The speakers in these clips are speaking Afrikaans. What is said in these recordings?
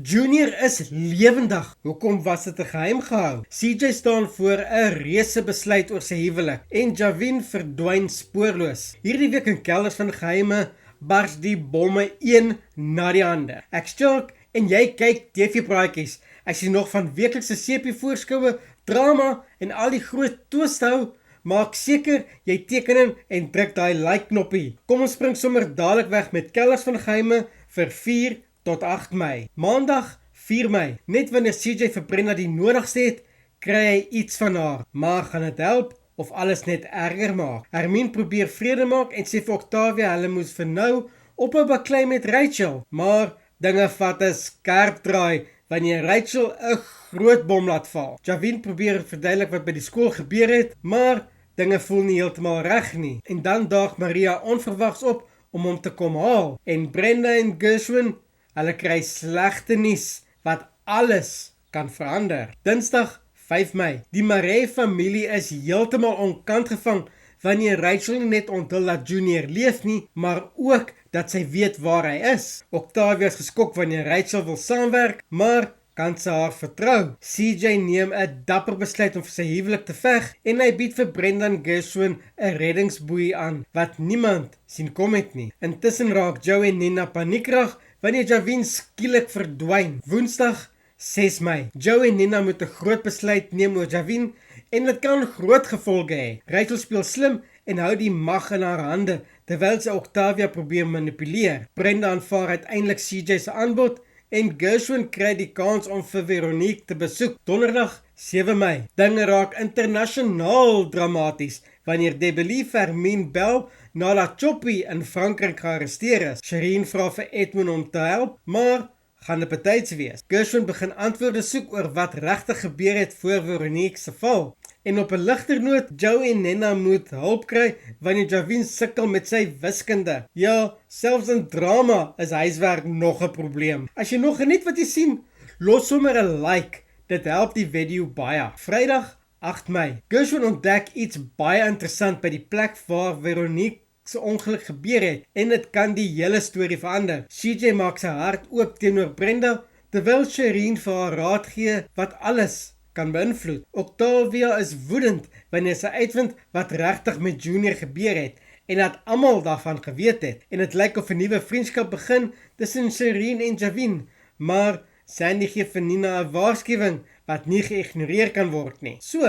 Junior is lewendig. Hoekom was dit 'n geheim gehou? CJ staan voor 'n reuse besluit oor sy huwelik en Javin verdwyn spoorloos. Hierdie week in Kelders van Geheime bars die bomme een na die ander. Ek stilk en jy kyk TV-praatjies. Ek sien nog van weeklikse sepie-voorskoue, drama en al die groot toestou. Maak seker jy teken in en druk daai like knoppie. Kom ons spring sommer dadelik weg met Kelders van Geheime vir 4 tot 8 Mei. Maandag 4 Mei. Net wanneer CJ vir Brenda die nodigste het, kry hy iets van haar. Maar gaan dit help of alles net erger maak? Hermine probeer vrede maak en sê vir Octavia hulle moes vir nou ophou baklei met Rachel. Maar dinge vat 'n skerp draai wanneer Rachel 'n groot bom laat val. Javin probeer verduidelik wat by die skool gebeur het, maar dinge voel nie heeltemal reg nie. En dan daag Maria onverwags op om hom te kom haal. En Brenda en Gershwin, hulle kry slegte nuus wat alles kan verander. Dinsdag 5 Mei. Die Maree familie is heeltemal onkant gevang wanneer Rachel nie net onthul dat Junior leef nie, maar ook dat sy weet waar hy is. Octavia is geskok wanneer Rachel wil saamwerk, maar kan sy haar vertrou? CJ neem 'n dapper besluit om vir sy huwelik te veg en hy bied vir Brenda en Gershwin 'n reddingsboei aan wat niemand sien kom het nie. Intussen raak Joe en Nina paniekerig wanneer Javin skielik verdwyn. Woensdag 6 Mei. Joe en Nina moet 'n groot besluit neem oor Javin en dit kan groot gevolge hê. Rachel speel slim en hou die mag in haar hande terwyl sy Octavia probeer manipuleer. Brenda aanvaar uiteindelik CJ se aanbod en Gershwin kry die kans om vir Veronique te besoek. Donderdag 7 Mei. Dinge raak internasionaal dramaties wanneer Debbie Hermine bel nadat Choppy in Frankryk gearresteer is. Shireen vra vir Edmund om te help, maar gaan dit betyds wees. Gershwin begin antwoorde soek oor wat regtig gebeur het voor Veronique se val. En op 'n ligter noot, Joe en Nina moet hulp kry wanneer Javin sukkel met sy wiskunde. Ja, selfs in drama is huiswerk nog 'n probleem. As jy nog geniet wat jy sien, los sommer 'n like. Dit help die video baie. Vrydag 8 Mei. Gershwin ontdek iets baie interessant by die plek waar Veronique se ongeluk gebeur het en dit kan die hele storie verander. CJ maak sy hart oop teenoor Brenda terwyl Shireen vir haar raad gee wat alles kan beïnvloed. Octavia is woedend wanneer sy uitvind wat regtig met Junior gebeur het en dat almal daarvan geweet het. En dit lyk of 'n nuwe vriendskap begin tussen Shireen en Javin, maar Sandy gee vir Nina 'n waarskuwing wat nie geïgnoreer kan word nie. So,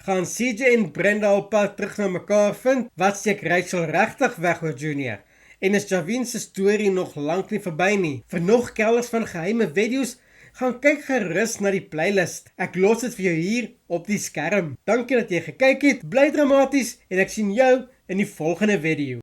gaan CJ en Brenda op pad terug na mekaar vind? Wat steek Rachel regtig weg oor Junior? En is Javin se storie nog lank nie verby nie? Vir nog Kelders van Geheime video's, gaan kyk gerus na die playlist. Ek los dit vir jou hier op die skerm. Dankie dat jy gekyk het, bly dramaties en ek sien jou in die volgende video.